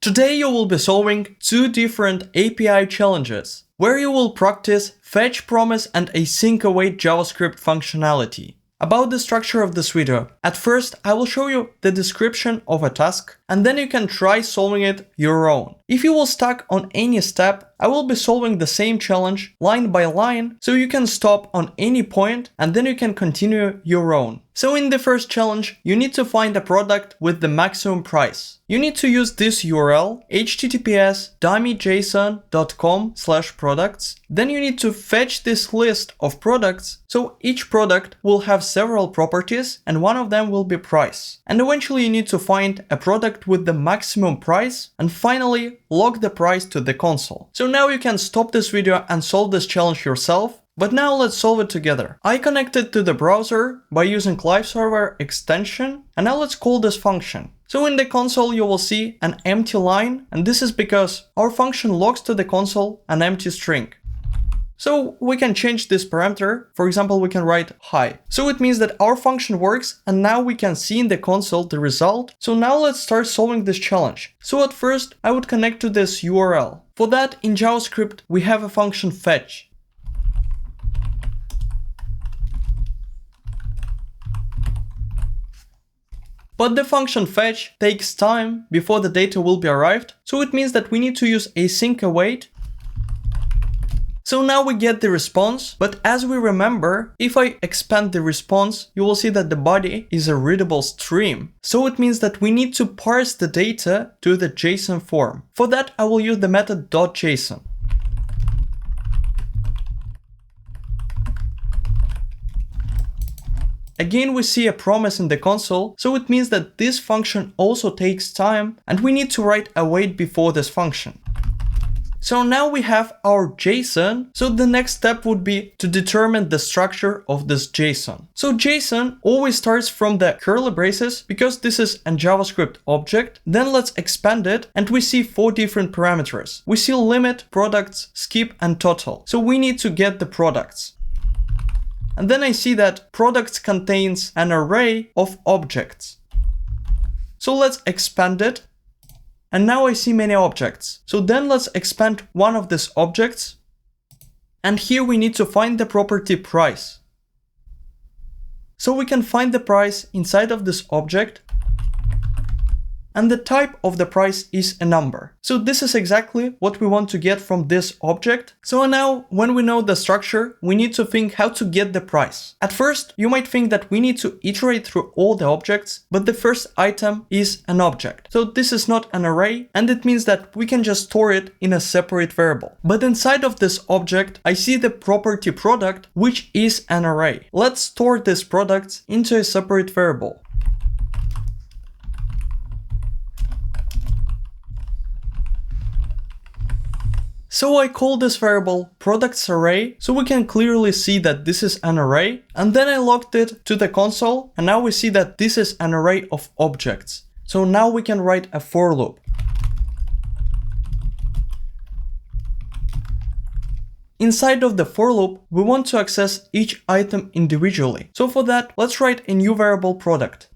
Today you will be solving two different API challenges, where you will practice fetch promise and async await JavaScript functionality. About the structure of this video, at first I will show you the description of a task, and then you can try solving it your own. If you will stuck on any step, I will be solving the same challenge line by line, so you can stop on any point and then you can continue your own. So in the first challenge, you need to find a product with the maximum price. You need to use this URL, https://dummyjson.com/products. Then you need to fetch this list of products, so each product will have several properties and one of them will be price. And eventually you need to find a product with the maximum price and finally log the price to the console. So now you can stop this video and solve this challenge yourself. But now let's solve it together. I connected to the browser by using live server extension, and now let's call this function. So in the console you will see an empty line, and this is because our function logs to the console an empty string. So we can change this parameter. For example, we can write hi. So it means that our function works, and now we can see in the console the result. So now let's start solving this challenge. So at first I would connect to this URL. For that, in JavaScript we have a function fetch. But the function fetch takes time before the data will be arrived, so it means that we need to use async await. So now we get the response, but as we remember, if I expand the response, you will see that the body is a readable stream. So it means that we need to parse the data to the JSON form. For that, I will use the method .json. Again, we see a promise in the console, so it means that this function also takes time and we need to write await before this function. So now we have our JSON, so the next step would be to determine the structure of this JSON. So JSON always starts from the curly braces because this is a JavaScript object. Then let's expand it and we see 4 different parameters. We see limit, products, skip and total. So we need to get the products. And then I see that products contains an array of objects. So let's expand it. And now I see many objects. So then let's expand one of these objects. And here we need to find the property price. So we can find the price inside of this object. And the type of the price is a number. So this is exactly what we want to get from this object. So now when we know the structure, we need to think how to get the price. At first, you might think that we need to iterate through all the objects, but the first item is an object. So this is not an array, and it means that we can just store it in a separate variable. But inside of this object, I see the property product, which is an array. Let's store this product into a separate variable. So I call this variable products array, so we can clearly see that this is an array, and then I logged it to the console, and now we see that this is an array of objects. So now we can write a for loop. Inside of the for loop, we want to access each item individually. So for that, let's write a new variable product.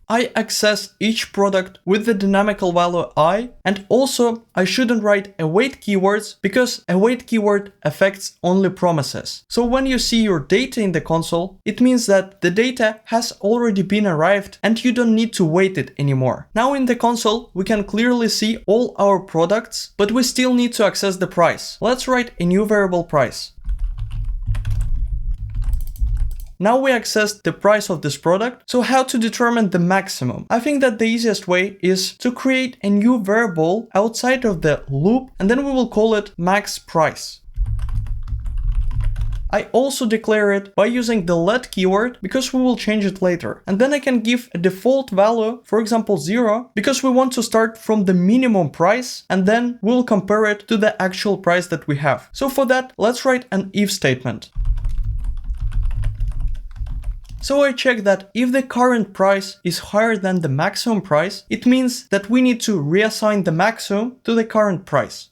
I access each product with the dynamical value I, and also I shouldn't write await keywords because await keyword affects only promises. So when you see your data in the console, it means that the data has already been arrived and you don't need to wait it anymore. Now in the console, we can clearly see all our products, but we still need to access the price. Let's write a new variable price. Now we access the price of this product. So how to determine the maximum? I think that the easiest way is to create a new variable outside of the loop, and then we will call it max price. I also declare it by using the let keyword because we will change it later. And then I can give a default value, for example 0, because we want to start from the minimum price and then we'll compare it to the actual price that we have. So for that, let's write an if statement. So I check that if the current price is higher than the maximum price, it means that we need to reassign the maximum to the current price.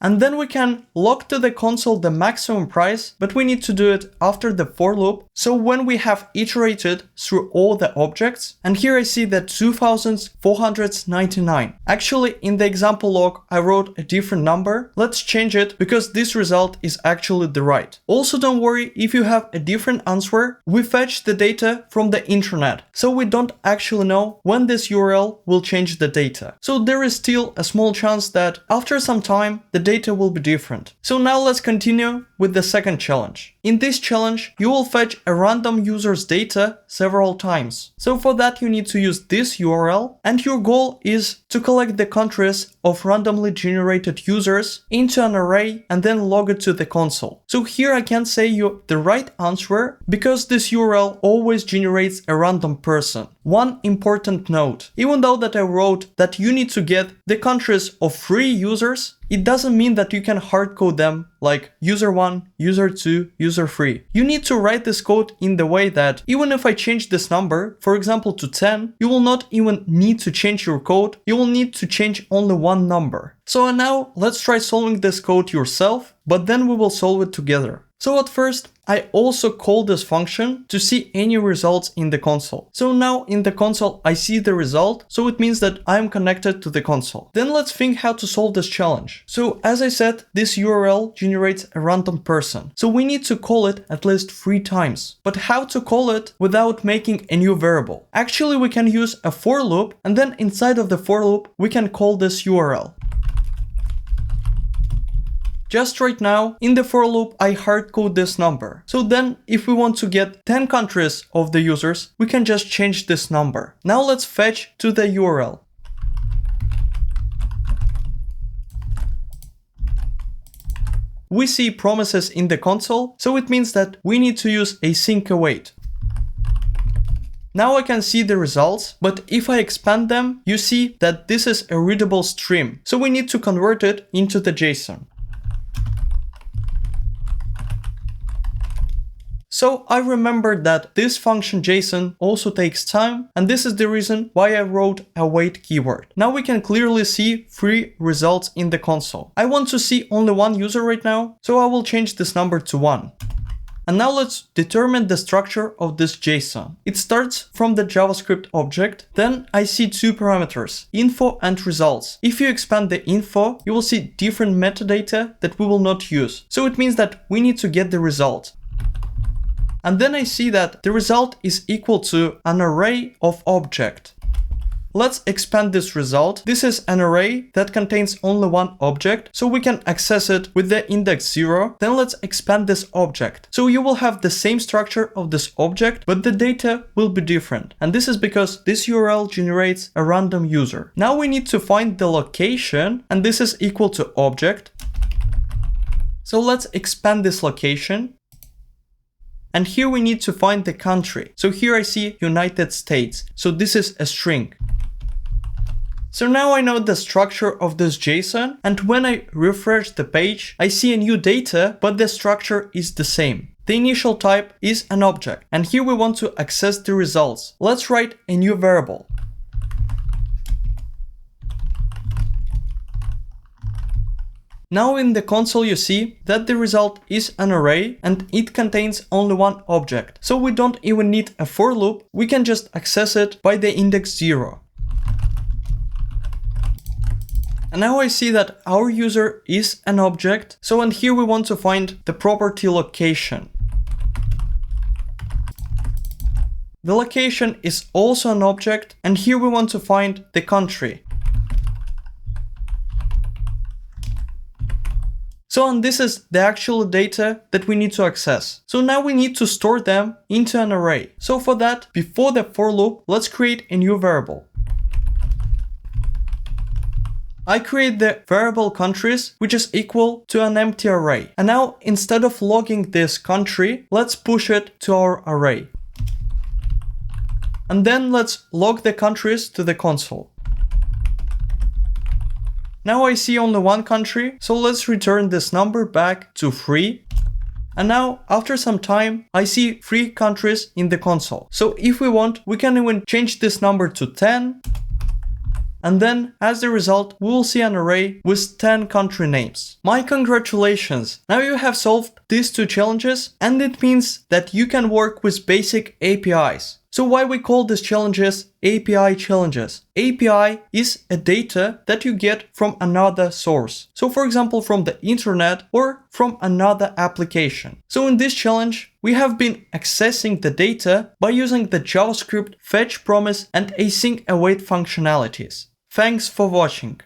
And then we can log to the console the maximum price, but we need to do it after the for loop. So when we have iterated through all the objects, and here I see that 2499. Actually, in the example log, I wrote a different number. Let's change it because this result is actually the right. Also, don't worry if you have a different answer. We fetch the data from the internet, so we don't actually know when this URL will change the data. So there is still a small chance that after some time, the data will be different. So now let's continue with the second challenge. In this challenge, you will fetch a random user's data several times. So for that, you need to use this URL, and your goal is to collect the countries of randomly generated users into an array and then log it to the console. So here I can't say you the right answer because this URL always generates a random person. One important note, even though that I wrote that you need to get the countries of free users, it doesn't mean that you can hardcode them like user 1, user 2, user 3. You need to write this code in the way that even if I change this number, for example to 10, you will not even need to change your code, you will need to change only one number. So now let's try solving this code yourself, but then we will solve it together. So at first, I also call this function to see any results in the console. So now in the console, I see the result, so it means that I am connected to the console. Then let's think how to solve this challenge. So as I said, this URL generates a random person. So we need to call it at least 3 times. But how to call it without making a new variable? Actually, we can use a for loop, and then inside of the for loop, we can call this URL. Just right now, in the for loop, I hardcode this number. So then, if we want to get 10 countries of the users, we can just change this number. Now let's fetch to the URL. We see promises in the console, so it means that we need to use async await. Now I can see the results, but if I expand them, you see that this is a readable stream. So we need to convert it into the JSON. So I remembered that this function JSON also takes time, and this is the reason why I wrote await keyword. Now we can clearly see 3 results in the console. I want to see only one user right now, so I will change this number to 1. And now let's determine the structure of this JSON. It starts from the JavaScript object, then I see 2 parameters, info and results. If you expand the info, you will see different metadata that we will not use. So it means that we need to get the result. And then I see that the result is equal to an array of object. Let's expand this result. This is an array that contains only one object, so we can access it with the index 0. Then let's expand this object. So you will have the same structure of this object, but the data will be different. And this is because this URL generates a random user. Now we need to find the location, and this is equal to object. So let's expand this location. And here we need to find the country. So here I see United States. So this is a string. So now I know the structure of this JSON, and when I refresh the page, I see a new data, but the structure is the same. The initial type is an object, and here we want to access the results. Let's write a new variable. Now in the console you see that the result is an array and it contains only one object. So we don't even need a for loop, we can just access it by the index 0. And now I see that our user is an object. So and here we want to find the property location. The location is also an object, and here we want to find the country. So and this is the actual data that we need to access. So now we need to store them into an array. So for that, before the for loop, let's create a new variable. I create the variable countries, which is equal to an empty array. And now instead of logging this country, let's push it to our array. And then let's log the countries to the console. Now I see only one country, so let's return this number back to 3. And now, after some time, I see 3 countries in the console. So if we want, we can even change this number to 10. and then as the result we will see an array with 10 country names. My congratulations! Now you have solved these two challenges, and it means that you can work with basic APIs. So why we call these challenges API challenges? API is a data that you get from another source. So for example from the internet or from another application. So in this challenge we have been accessing the data by using the JavaScript fetch, promise and async await functionalities. Thanks for watching.